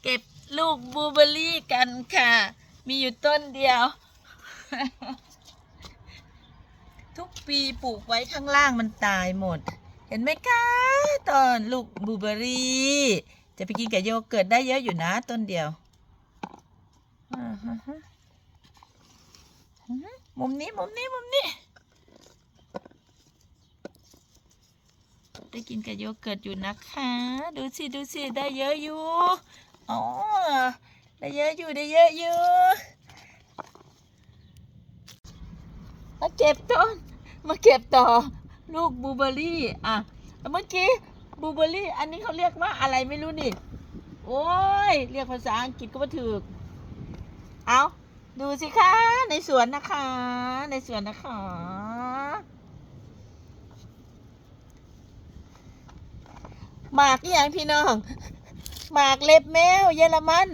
เก็บลูกบลูเบอร์รี่กันค่ะ มีอยู่ต้นเดียว ทุกปีปลูกไว้ข้างล่างมันตายหมด เห็นไหมคะตอนลูกบลูเบอร์รี่จะไปกินกับโยเกิร์ตได้เยอะอยู่นะต้นเดียวมุมนี้ได้กินกับโยเกิร์ตอยู่นะคะ ดูสิได้เยอะอยู่อ๋อได้เยอะอยู่มาเก็บต้นมาเก็บต่อลูกบลูเบอร์รี่อ่ะเมื่อกี้บลูเบอร์รี่อันนี้เขาเรียกว่าอะไรไม่รู้นี่โอ้ยเรียกภาษาอังกฤษก็ไม่ถูกเอาดูสิคะในสวนนะคะหมากอย่างพี่น้องหมากเล็บแมวเยอรมัน